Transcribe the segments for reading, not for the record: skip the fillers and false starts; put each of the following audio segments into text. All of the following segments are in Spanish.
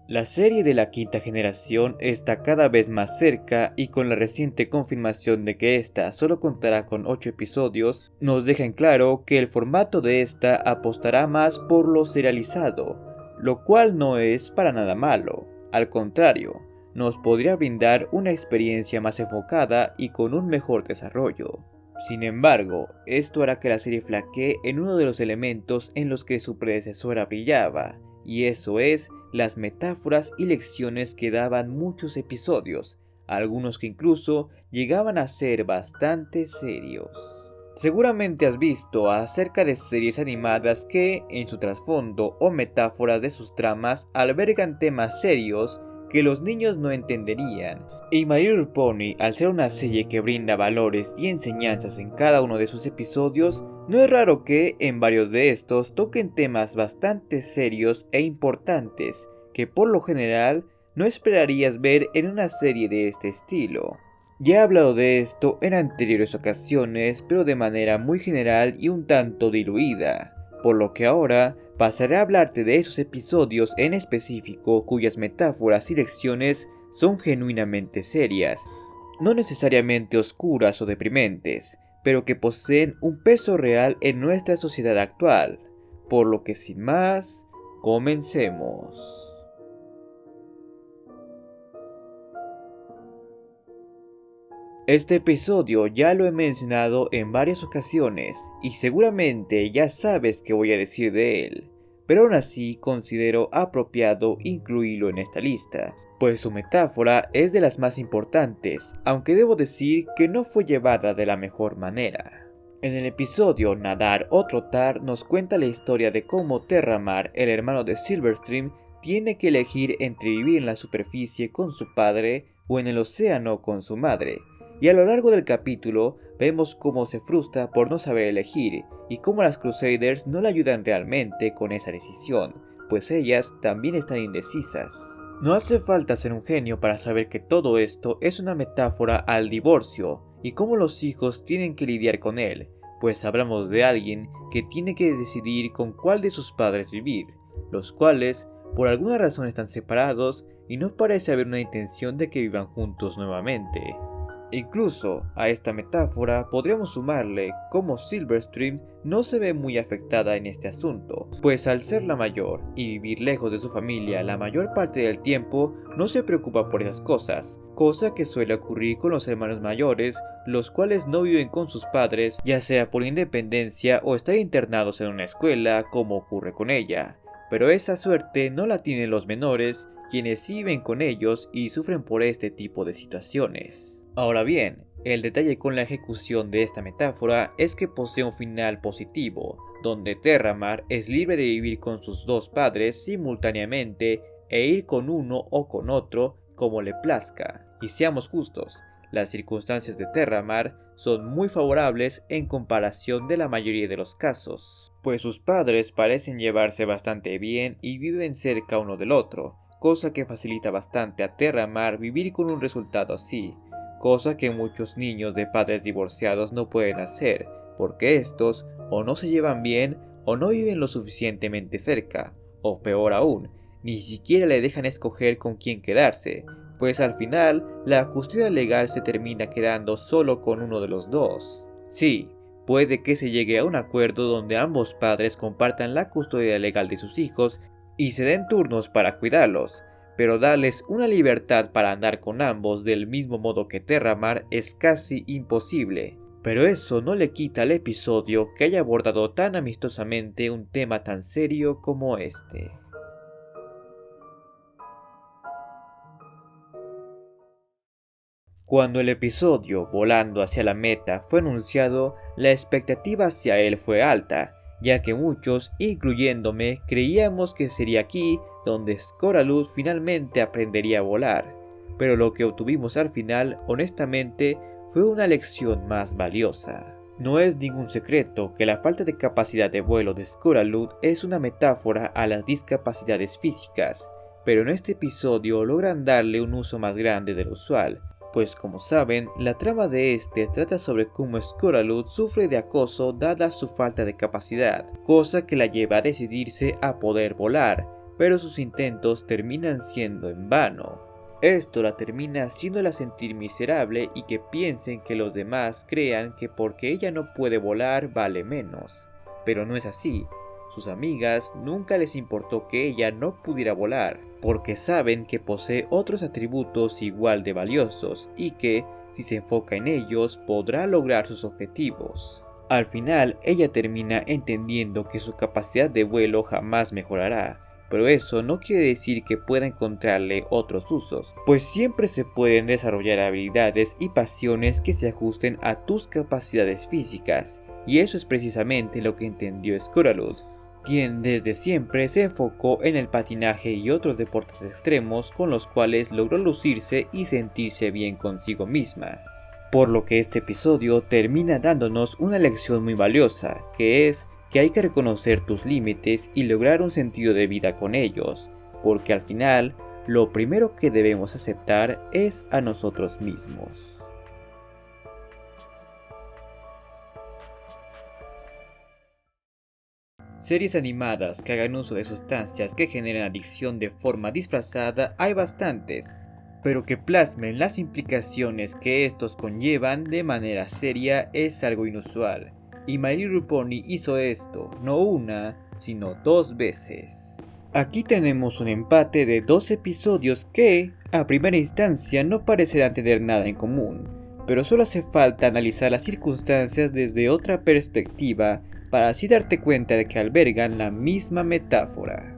La serie de la quinta generación está cada vez más cerca y con la reciente confirmación de que esta solo contará con 8 episodios, nos deja en claro que el formato de esta apostará más por lo serializado, lo cual no es para nada malo. Al contrario, nos podría brindar una experiencia más enfocada y con un mejor desarrollo. Sin embargo, esto hará que la serie flaquee en uno de los elementos en los que su predecesora brillaba, y eso es las metáforas y lecciones que daban muchos episodios, algunos que incluso llegaban a ser bastante serios. Seguramente has visto acerca de series animadas que, en su trasfondo o metáforas de sus tramas, albergan temas serios que los niños no entenderían. Y My Little Pony, al ser una serie que brinda valores y enseñanzas en cada uno de sus episodios, no es raro que en varios de estos toquen temas bastante serios e importantes que por lo general no esperarías ver en una serie de este estilo. Ya he hablado de esto en anteriores ocasiones, pero de manera muy general y un tanto diluida, por lo que ahora pasaré a hablarte de esos episodios en específico cuyas metáforas y lecciones son genuinamente serias, no necesariamente oscuras o deprimentes, pero que poseen un peso real en nuestra sociedad actual. Por lo que sin más, comencemos. Este episodio ya lo he mencionado en varias ocasiones y seguramente ya sabes qué voy a decir de él, pero aún así considero apropiado incluirlo en esta lista, pues su metáfora es de las más importantes, aunque debo decir que no fue llevada de la mejor manera. En el episodio Nadar o Trotar nos cuenta la historia de cómo Terramar, el hermano de Silverstream, tiene que elegir entre vivir en la superficie con su padre o en el océano con su madre. Y a lo largo del capítulo vemos cómo se frustra por no saber elegir y cómo las Crusaders no le ayudan realmente con esa decisión, pues ellas también están indecisas. No hace falta ser un genio para saber que todo esto es una metáfora al divorcio y cómo los hijos tienen que lidiar con él, pues hablamos de alguien que tiene que decidir con cuál de sus padres vivir, los cuales por alguna razón están separados y no parece haber una intención de que vivan juntos nuevamente. Incluso a esta metáfora podríamos sumarle cómo Silverstream no se ve muy afectada en este asunto, pues al ser la mayor y vivir lejos de su familia la mayor parte del tiempo no se preocupa por esas cosas, cosa que suele ocurrir con los hermanos mayores, los cuales no viven con sus padres, ya sea por independencia o estar internados en una escuela como ocurre con ella, pero esa suerte no la tienen los menores, quienes sí viven con ellos y sufren por este tipo de situaciones. Ahora bien, el detalle con la ejecución de esta metáfora es que posee un final positivo, donde Terramar es libre de vivir con sus dos padres simultáneamente e ir con uno o con otro como le plazca. Y seamos justos, las circunstancias de Terramar son muy favorables en comparación de la mayoría de los casos, pues sus padres parecen llevarse bastante bien y viven cerca uno del otro, cosa que facilita bastante a Terramar vivir con un resultado así, cosa que muchos niños de padres divorciados no pueden hacer, porque estos o no se llevan bien o no viven lo suficientemente cerca, o peor aún, ni siquiera le dejan escoger con quién quedarse, pues al final la custodia legal se termina quedando solo con uno de los dos. Sí, puede que se llegue a un acuerdo donde ambos padres compartan la custodia legal de sus hijos y se den turnos para cuidarlos, pero darles una libertad para andar con ambos del mismo modo que Terramar es casi imposible. Pero eso no le quita al episodio que haya abordado tan amistosamente un tema tan serio como este. Cuando el episodio Volando hacia la meta fue anunciado, la expectativa hacia él fue alta, ya que muchos, incluyéndome, creíamos que sería aquí donde Scoralud finalmente aprendería a volar, pero lo que obtuvimos al final, honestamente, fue una lección más valiosa. No es ningún secreto que la falta de capacidad de vuelo de Scoralud es una metáfora a las discapacidades físicas, pero en este episodio logran darle un uso más grande del usual, pues como saben, la trama de este trata sobre cómo Scoralud sufre de acoso dada su falta de capacidad, cosa que la lleva a decidirse a poder volar, pero sus intentos terminan siendo en vano. Esto la termina haciéndola sentir miserable y que piensen que los demás crean que porque ella no puede volar vale menos. Pero no es así. Sus amigas nunca les importó que ella no pudiera volar, porque saben que posee otros atributos igual de valiosos y que, si se enfoca en ellos, podrá lograr sus objetivos. Al final, ella termina entendiendo que su capacidad de vuelo jamás mejorará, pero eso no quiere decir que pueda encontrarle otros usos, pues siempre se pueden desarrollar habilidades y pasiones que se ajusten a tus capacidades físicas, y eso es precisamente lo que entendió Scotalud, quien desde siempre se enfocó en el patinaje y otros deportes extremos con los cuales logró lucirse y sentirse bien consigo misma. Por lo que este episodio termina dándonos una lección muy valiosa, que es que hay que reconocer tus límites y lograr un sentido de vida con ellos, porque al final, lo primero que debemos aceptar es a nosotros mismos. Series animadas que hagan uso de sustancias que generan adicción de forma disfrazada hay bastantes, pero que plasmen las implicaciones que estos conllevan de manera seria es algo inusual. Y My Little Pony hizo esto, no una, sino 2 veces. Aquí tenemos un empate de 2 episodios que, a primera instancia, no parecerán tener nada en común, pero solo hace falta analizar las circunstancias desde otra perspectiva para así darte cuenta de que albergan la misma metáfora.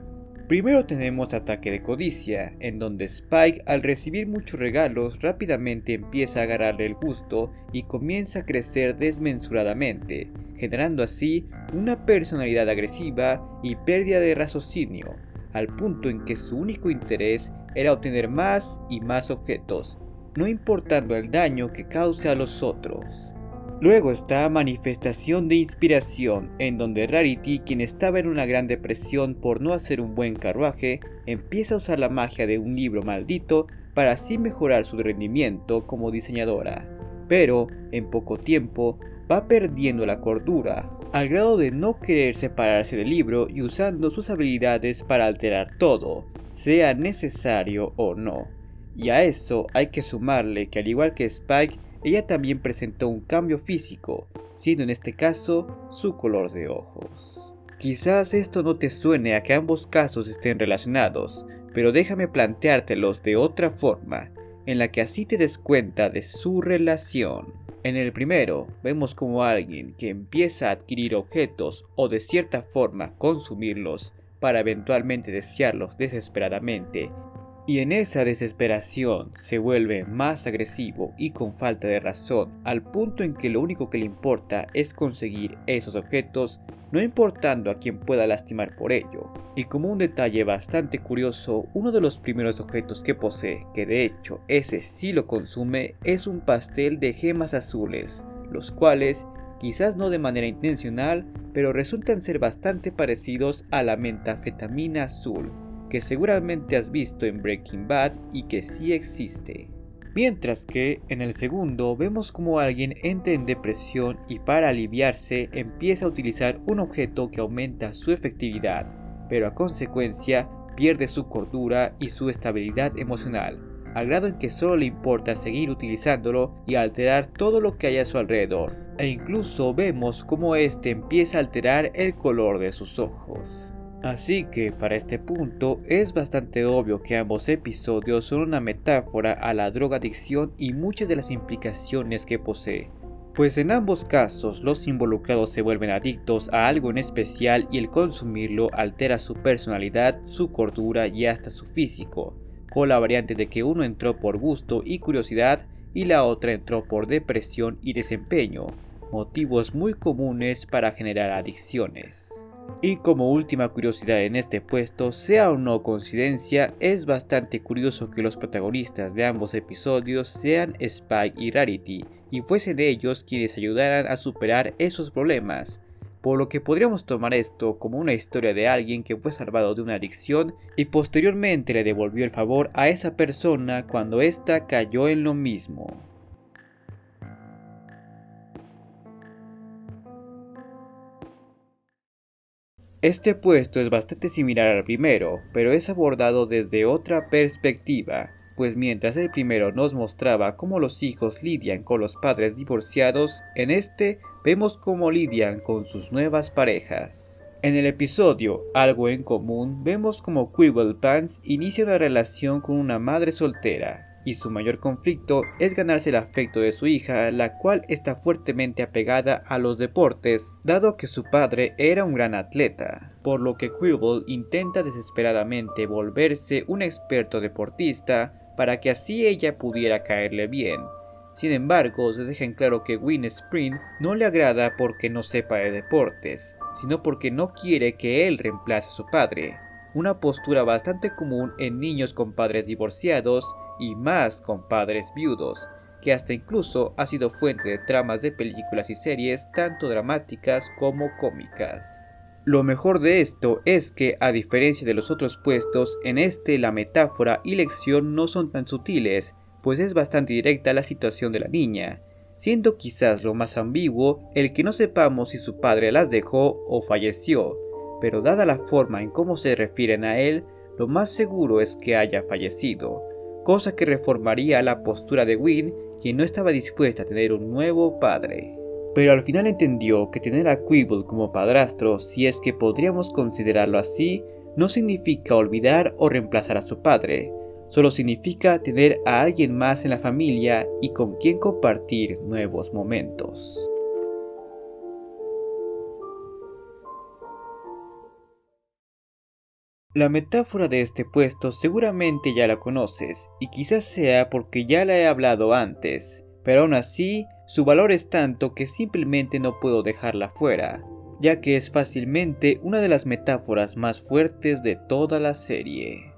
Primero tenemos Ataque de Codicia, en donde Spike, al recibir muchos regalos, rápidamente empieza a agarrarle el gusto y comienza a crecer desmensuradamente, generando así una personalidad agresiva y pérdida de raciocinio, al punto en que su único interés era obtener más y más objetos, no importando el daño que cause a los otros. Luego está Manifestación de Inspiración, en donde Rarity, quien estaba en una gran depresión por no hacer un buen carruaje, empieza a usar la magia de un libro maldito para así mejorar su rendimiento como diseñadora. Pero, en poco tiempo, va perdiendo la cordura, al grado de no querer separarse del libro y usando sus habilidades para alterar todo, sea necesario o no. Y a eso hay que sumarle que, al igual que Spike, ella también presentó un cambio físico, siendo en este caso su color de ojos. Quizás esto no te suene a que ambos casos estén relacionados, pero déjame planteártelos de otra forma, en la que así te des cuenta de su relación. En el primero, vemos como alguien que empieza a adquirir objetos o de cierta forma consumirlos para eventualmente desearlos desesperadamente, y en esa desesperación se vuelve más agresivo y con falta de razón, al punto en que lo único que le importa es conseguir esos objetos, no importando a quien pueda lastimar por ello. Y como un detalle bastante curioso, uno de los primeros objetos que posee, que de hecho ese sí lo consume, es un pastel de gemas azules, los cuales, quizás no de manera intencional, pero resultan ser bastante parecidos a la metanfetamina azul, que seguramente has visto en Breaking Bad y que sí existe. Mientras que en el segundo vemos como alguien entra en depresión y para aliviarse empieza a utilizar un objeto que aumenta su efectividad, pero a consecuencia pierde su cordura y su estabilidad emocional, al grado en que solo le importa seguir utilizándolo y alterar todo lo que hay a su alrededor, e incluso vemos como este empieza a alterar el color de sus ojos. Así que para este punto es bastante obvio que ambos episodios son una metáfora a la drogadicción y muchas de las implicaciones que posee, pues en ambos casos los involucrados se vuelven adictos a algo en especial y el consumirlo altera su personalidad, su cordura y hasta su físico, con la variante de que uno entró por gusto y curiosidad y la otra entró por depresión y desempeño, motivos muy comunes para generar adicciones. Y como última curiosidad en este puesto, sea o no coincidencia, es bastante curioso que los protagonistas de ambos episodios sean Spike y Rarity, y fuesen ellos quienes ayudaran a superar esos problemas, por lo que podríamos tomar esto como una historia de alguien que fue salvado de una adicción y posteriormente le devolvió el favor a esa persona cuando ésta cayó en lo mismo. Este puesto es bastante similar al primero, pero es abordado desde otra perspectiva, pues mientras el primero nos mostraba cómo los hijos lidian con los padres divorciados, en este vemos cómo lidian con sus nuevas parejas. En el episodio Algo en Común vemos cómo Quibblepants inicia una relación con una madre soltera, y su mayor conflicto es ganarse el afecto de su hija, la cual está fuertemente apegada a los deportes, dado que su padre era un gran atleta, por lo que Quibble intenta desesperadamente volverse un experto deportista para que así ella pudiera caerle bien. Sin embargo, se deja en claro que Win Spring no le agrada porque no sepa de deportes, sino porque no quiere que él reemplace a su padre, una postura bastante común en niños con padres divorciados y más con padres viudos, que hasta incluso ha sido fuente de tramas de películas y series tanto dramáticas como cómicas. Lo mejor de esto es que, a diferencia de los otros puestos, en este la metáfora y lección no son tan sutiles, pues es bastante directa la situación de la niña, siendo quizás lo más ambiguo el que no sepamos si su padre las dejó o falleció, pero dada la forma en cómo se refieren a él, lo más seguro es que haya fallecido, cosa que reformaría la postura de Win, quien no estaba dispuesta a tener un nuevo padre. Pero al final entendió que tener a Quibble como padrastro, si es que podríamos considerarlo así, no significa olvidar o reemplazar a su padre, solo significa tener a alguien más en la familia y con quien compartir nuevos momentos. La metáfora de este puesto seguramente ya la conoces, y quizás sea porque ya la he hablado antes, pero aún así, su valor es tanto que simplemente no puedo dejarla fuera, ya que es fácilmente una de las metáforas más fuertes de toda la serie.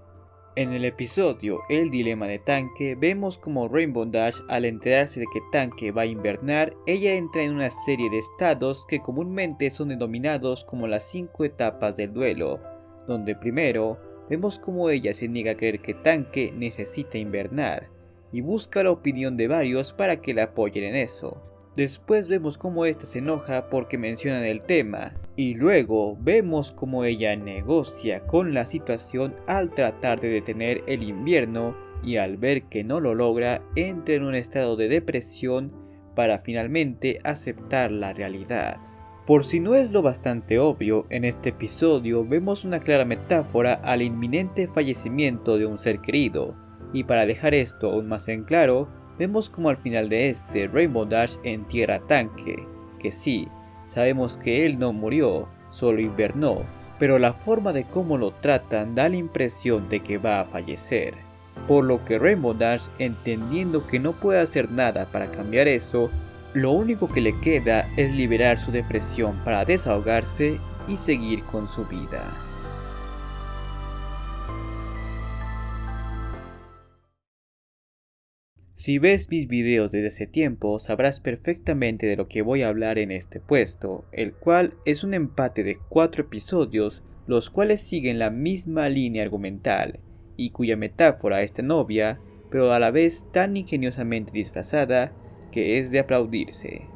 En el episodio El dilema de Tanque vemos como Rainbow Dash, al enterarse de que Tanque va a invernar, ella entra en una serie de estados que comúnmente son denominados como las 5 etapas del duelo, donde primero vemos como ella se niega a creer que Tanque necesita invernar, y busca la opinión de varios para que la apoyen en eso. Después vemos cómo ésta se enoja porque mencionan el tema, y luego vemos cómo ella negocia con la situación al tratar de detener el invierno, y al ver que no lo logra, entra en un estado de depresión para finalmente aceptar la realidad. Por si no es lo bastante obvio, en este episodio vemos una clara metáfora al inminente fallecimiento de un ser querido, y para dejar esto aún más en claro, vemos como al final de este Rainbow Dash entierra a Tanque, que sí, sabemos que él no murió, solo invernó, pero la forma de cómo lo tratan da la impresión de que va a fallecer, por lo que Rainbow Dash, entendiendo que no puede hacer nada para cambiar eso, lo único que le queda es liberar su depresión para desahogarse y seguir con su vida. Si ves mis videos desde ese tiempo, sabrás perfectamente de lo que voy a hablar en este puesto, el cual es un empate de 4 episodios, los cuales siguen la misma línea argumental, y cuya metáfora es tan obvia, pero a la vez tan ingeniosamente disfrazada, que es de aplaudirse.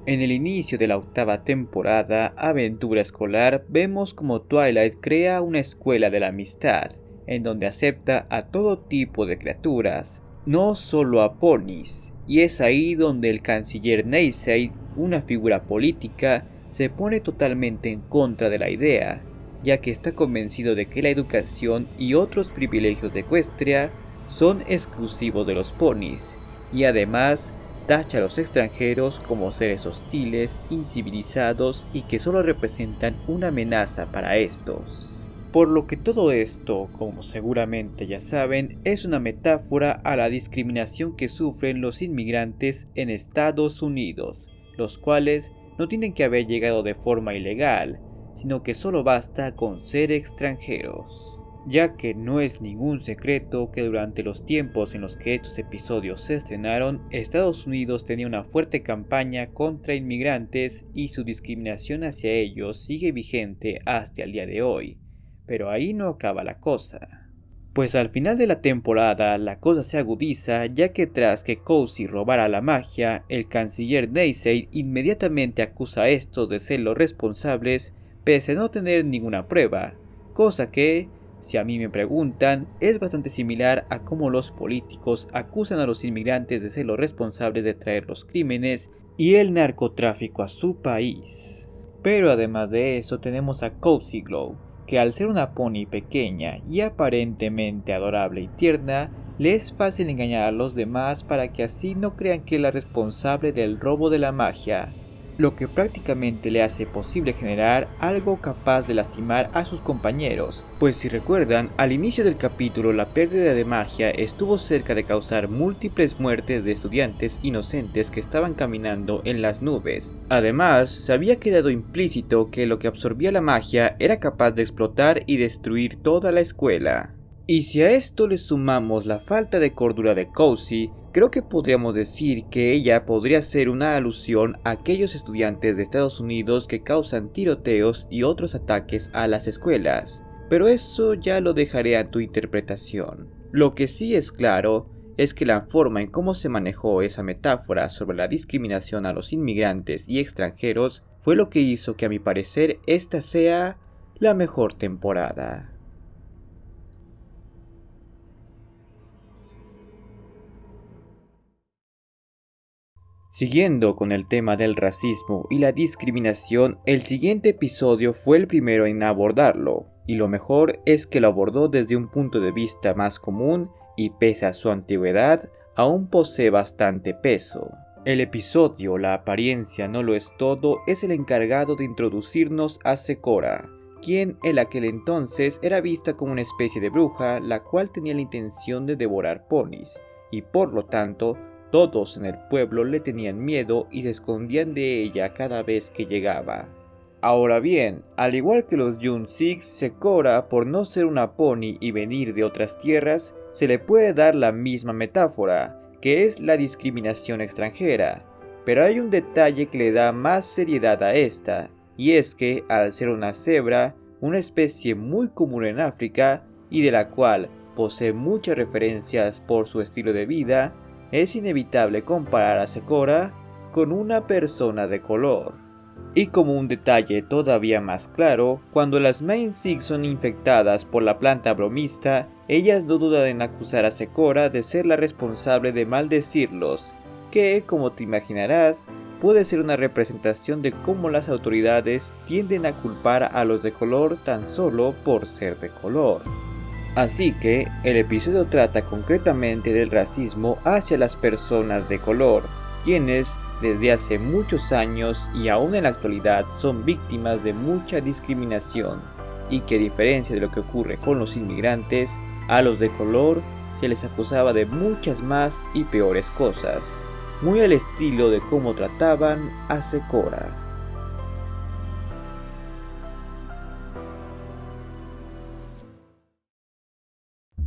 En el inicio de la 8ª temporada, Aventura Escolar, vemos como Twilight crea una escuela de la amistad, en donde acepta a todo tipo de criaturas, no solo a ponis, y es ahí donde el canciller Naysaid, una figura política, se pone totalmente en contra de la idea, ya que está convencido de que la educación y otros privilegios de Equestria son exclusivos de los ponis, y además tacha a los extranjeros como seres hostiles, incivilizados y que solo representan una amenaza para estos. Por lo que todo esto, como seguramente ya saben, es una metáfora a la discriminación que sufren los inmigrantes en Estados Unidos, los cuales no tienen que haber llegado de forma ilegal, sino que solo basta con ser extranjeros. Ya que no es ningún secreto que durante los tiempos en los que estos episodios se estrenaron, Estados Unidos tenía una fuerte campaña contra inmigrantes y su discriminación hacia ellos sigue vigente hasta el día de hoy. Pero ahí no acaba la cosa. Pues al final de la temporada la cosa se agudiza, ya que tras que Cozy robara la magia, el canciller Naysaid inmediatamente acusa a estos de ser los responsables pese a no tener ninguna prueba, cosa que, si a mí me preguntan, es bastante similar a cómo los políticos acusan a los inmigrantes de ser los responsables de traer los crímenes y el narcotráfico a su país. Pero además de eso tenemos a Cozy Glow, que al ser una pony pequeña y aparentemente adorable y tierna, le es fácil engañar a los demás para que así no crean que es la responsable del robo de la magia, lo que prácticamente le hace posible generar algo capaz de lastimar a sus compañeros, pues si recuerdan, al inicio del capítulo la pérdida de magia estuvo cerca de causar múltiples muertes de estudiantes inocentes que estaban caminando en las nubes. Además, se había quedado implícito que lo que absorbía la magia era capaz de explotar y destruir toda la escuela. Y si a esto le sumamos la falta de cordura de Cozy, creo que podríamos decir que ella podría ser una alusión a aquellos estudiantes de Estados Unidos que causan tiroteos y otros ataques a las escuelas, pero eso ya lo dejaré a tu interpretación. Lo que sí es claro es que la forma en cómo se manejó esa metáfora sobre la discriminación a los inmigrantes y extranjeros fue lo que hizo que a mi parecer esta sea la mejor temporada. Siguiendo con el tema del racismo y la discriminación, el siguiente episodio fue el primero en abordarlo, y lo mejor es que lo abordó desde un punto de vista más común y pese a su antigüedad, aún posee bastante peso. El episodio La apariencia no lo es todo es el encargado de introducirnos a Zecora, quien en aquel entonces era vista como una especie de bruja la cual tenía la intención de devorar ponis, y por lo tanto, todos en el pueblo le tenían miedo y se escondían de ella cada vez que llegaba. Ahora bien, al igual que los Jun-Six, Zecora, por no ser una pony y venir de otras tierras, se le puede dar la misma metáfora, que es la discriminación extranjera. Pero hay un detalle que le da más seriedad a esta, y es que al ser una cebra, una especie muy común en África y de la cual posee muchas referencias por su estilo de vida, es inevitable comparar a Zecora con una persona de color. Y como un detalle todavía más claro, cuando las Main Six son infectadas por la planta bromista, ellas no dudan en acusar a Zecora de ser la responsable de maldecirlos, que, como te imaginarás, puede ser una representación de cómo las autoridades tienden a culpar a los de color tan solo por ser de color. Así que, el episodio trata concretamente del racismo hacia las personas de color, quienes, desde hace muchos años y aún en la actualidad, son víctimas de mucha discriminación, y que a diferencia de lo que ocurre con los inmigrantes, a los de color se les acusaba de muchas más y peores cosas, muy al estilo de cómo trataban a Zecora.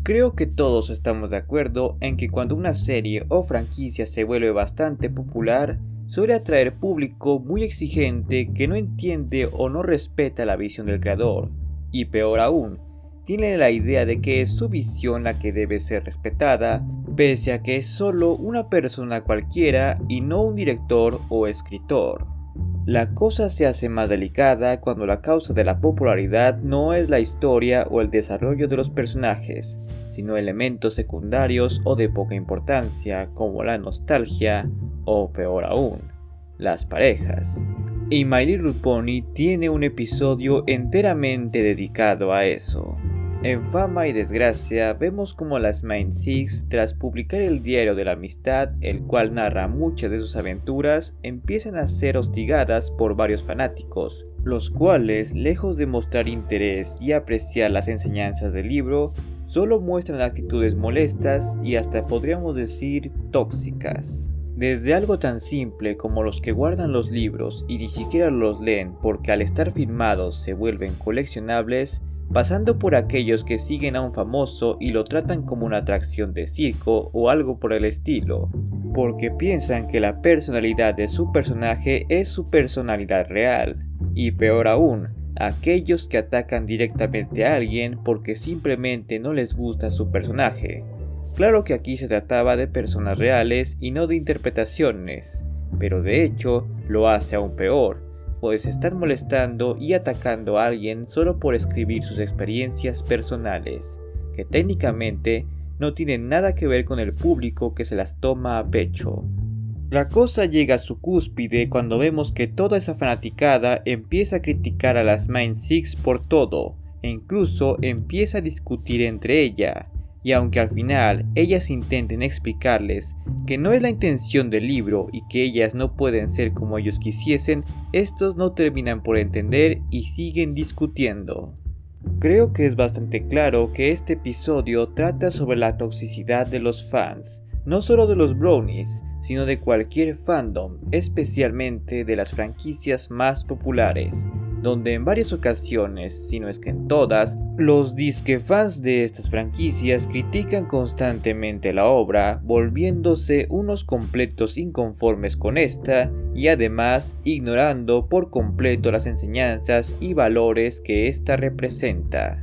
Creo que todos estamos de acuerdo en que cuando una serie o franquicia se vuelve bastante popular, suele atraer público muy exigente que no entiende o no respeta la visión del creador, y peor aún, tiene la idea de que es su visión la que debe ser respetada, pese a que es solo una persona cualquiera y no un director o escritor. La cosa se hace más delicada cuando la causa de la popularidad no es la historia o el desarrollo de los personajes, sino elementos secundarios o de poca importancia como la nostalgia o peor aún, las parejas. Y My Little Pony tiene un episodio enteramente dedicado a eso. En Fama y Desgracia vemos como las Main Six, tras publicar el diario de la amistad, el cual narra muchas de sus aventuras, empiezan a ser hostigadas por varios fanáticos, los cuales, lejos de mostrar interés y apreciar las enseñanzas del libro, solo muestran actitudes molestas y hasta podríamos decir tóxicas. Desde algo tan simple como los que guardan los libros y ni siquiera los leen porque al estar firmados se vuelven coleccionables, pasando por aquellos que siguen a un famoso y lo tratan como una atracción de circo o algo por el estilo, porque piensan que la personalidad de su personaje es su personalidad real, y peor aún, aquellos que atacan directamente a alguien porque simplemente no les gusta su personaje. Claro que aquí se trataba de personas reales y no de interpretaciones, pero de hecho lo hace aún peor, pues están molestando y atacando a alguien solo por escribir sus experiencias personales, que técnicamente no tienen nada que ver con el público que se las toma a pecho. La cosa llega a su cúspide cuando vemos que toda esa fanaticada empieza a criticar a las Mind Six por todo, e incluso empieza a discutir entre ella, y aunque al final ellas intenten explicarles que no es la intención del libro y que ellas no pueden ser como ellos quisiesen, estos no terminan por entender y siguen discutiendo. Creo que es bastante claro que este episodio trata sobre la toxicidad de los fans, no solo de los brownies, sino de cualquier fandom, especialmente de las franquicias más populares, donde en varias ocasiones, si no es que en todas, los disque fans de estas franquicias critican constantemente la obra, volviéndose unos completos inconformes con esta y además ignorando por completo las enseñanzas y valores que ésta representa.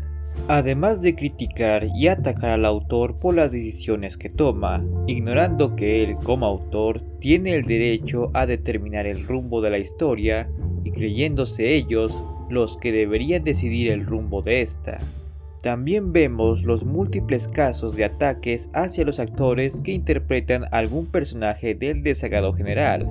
Además de criticar y atacar al autor por las decisiones que toma, ignorando que él como autor tiene el derecho a determinar el rumbo de la historia y creyéndose ellos los que deberían decidir el rumbo de esta. También vemos los múltiples casos de ataques hacia los actores que interpretan algún personaje del desagrado general,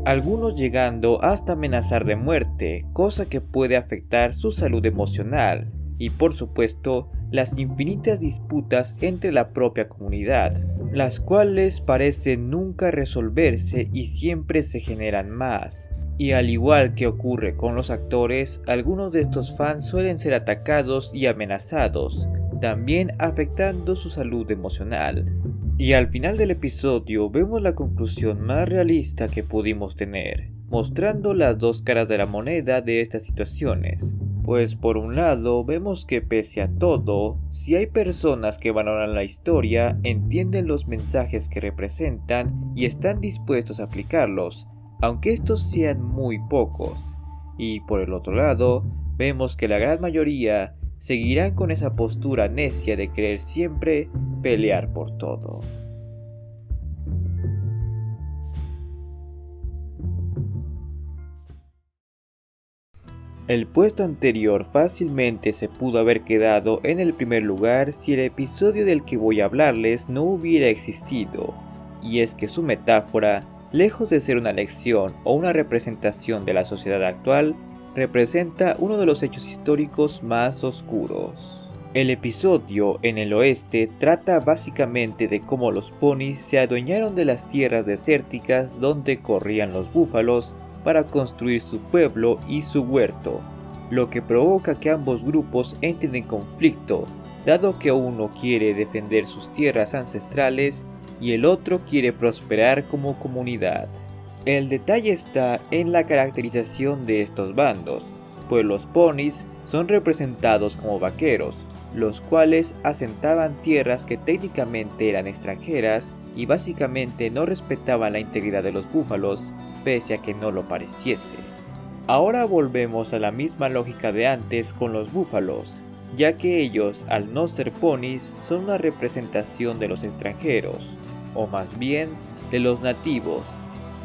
algunos llegando hasta amenazar de muerte, cosa que puede afectar su salud emocional. Y por supuesto, las infinitas disputas entre la propia comunidad, las cuales parecen nunca resolverse y siempre se generan más. Y al igual que ocurre con los actores, algunos de estos fans suelen ser atacados y amenazados, también afectando su salud emocional. Y al final del episodio vemos la conclusión más realista que pudimos tener, mostrando las dos caras de la moneda de estas situaciones. Pues por un lado vemos que pese a todo, si hay personas que valoran la historia, entienden los mensajes que representan y están dispuestos a aplicarlos, aunque estos sean muy pocos. Y por el otro lado, vemos que la gran mayoría seguirán con esa postura necia de querer siempre pelear por todo. El puesto anterior fácilmente se pudo haber quedado en el primer lugar si el episodio del que voy a hablarles no hubiera existido, y es que su metáfora, lejos de ser una lección o una representación de la sociedad actual, representa uno de los hechos históricos más oscuros. El episodio en el oeste trata básicamente de cómo los ponis se adueñaron de las tierras desérticas donde corrían los búfalos para construir su pueblo y su huerto, lo que provoca que ambos grupos entren en conflicto, dado que uno quiere defender sus tierras ancestrales y el otro quiere prosperar como comunidad. El detalle está en la caracterización de estos bandos, pues los ponis son representados como vaqueros, los cuales asentaban tierras que técnicamente eran extranjeras y básicamente no respetaban la integridad de los búfalos, pese a que no lo pareciese. Ahora volvemos a la misma lógica de antes con los búfalos, ya que ellos, al no ser ponis, son una representación de los extranjeros, o más bien, de los nativos,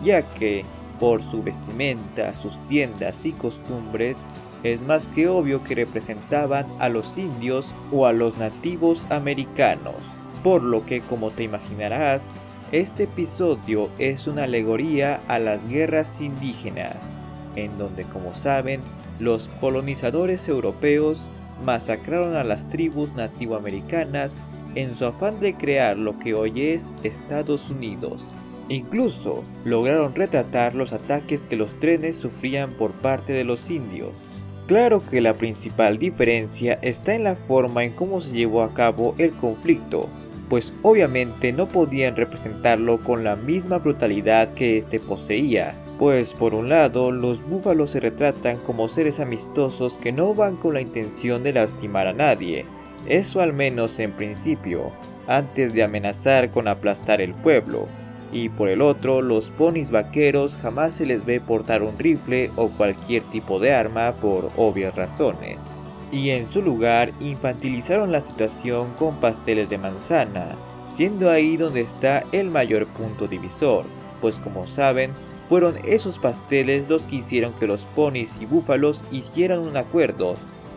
ya que, por su vestimenta, sus tiendas y costumbres, es más que obvio que representaban a los indios o a los nativos americanos. Por lo que, como te imaginarás, este episodio es una alegoría a las guerras indígenas, en donde, como saben, los colonizadores europeos masacraron a las tribus nativoamericanas en su afán de crear lo que hoy es Estados Unidos. Incluso lograron retratar los ataques que los trenes sufrían por parte de los indios. Claro que la principal diferencia está en la forma en cómo se llevó a cabo el conflicto, pues obviamente no podían representarlo con la misma brutalidad que este poseía, pues por un lado los búfalos se retratan como seres amistosos que no van con la intención de lastimar a nadie, eso al menos en principio, antes de amenazar con aplastar el pueblo, y por el otro los ponis vaqueros jamás se les ve portar un rifle o cualquier tipo de arma por obvias razones. Y en su lugar infantilizaron la situación con pasteles de manzana, siendo ahí donde está el mayor punto divisor, pues como saben, fueron esos pasteles los que hicieron que los ponis y búfalos hicieran un acuerdo,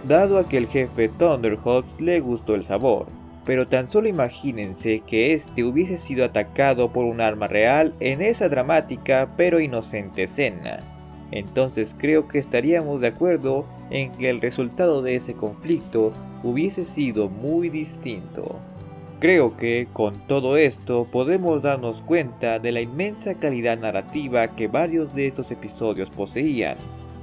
dado a que el jefe Thunderhawks le gustó el sabor. Pero tan solo imagínense que este hubiese sido atacado por un arma real en esa dramática pero inocente escena. Entonces creo que estaríamos de acuerdo en que el resultado de ese conflicto hubiese sido muy distinto. Creo que con todo esto podemos darnos cuenta de la inmensa calidad narrativa que varios de estos episodios poseían,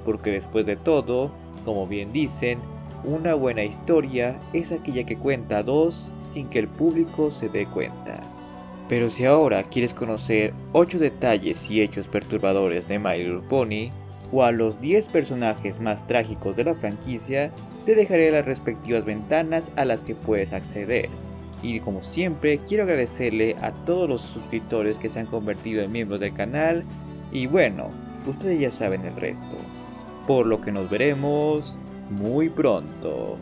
porque después de todo, como bien dicen, una buena historia es aquella que cuenta dos sin que el público se dé cuenta. Pero si ahora quieres conocer 8 detalles y hechos perturbadores de My Little Pony, o a los 10 personajes más trágicos de la franquicia, te dejaré las respectivas ventanas a las que puedes acceder. Y como siempre, quiero agradecerle a todos los suscriptores que se han convertido en miembros del canal, y bueno, ustedes ya saben el resto. Por lo que nos veremos muy pronto.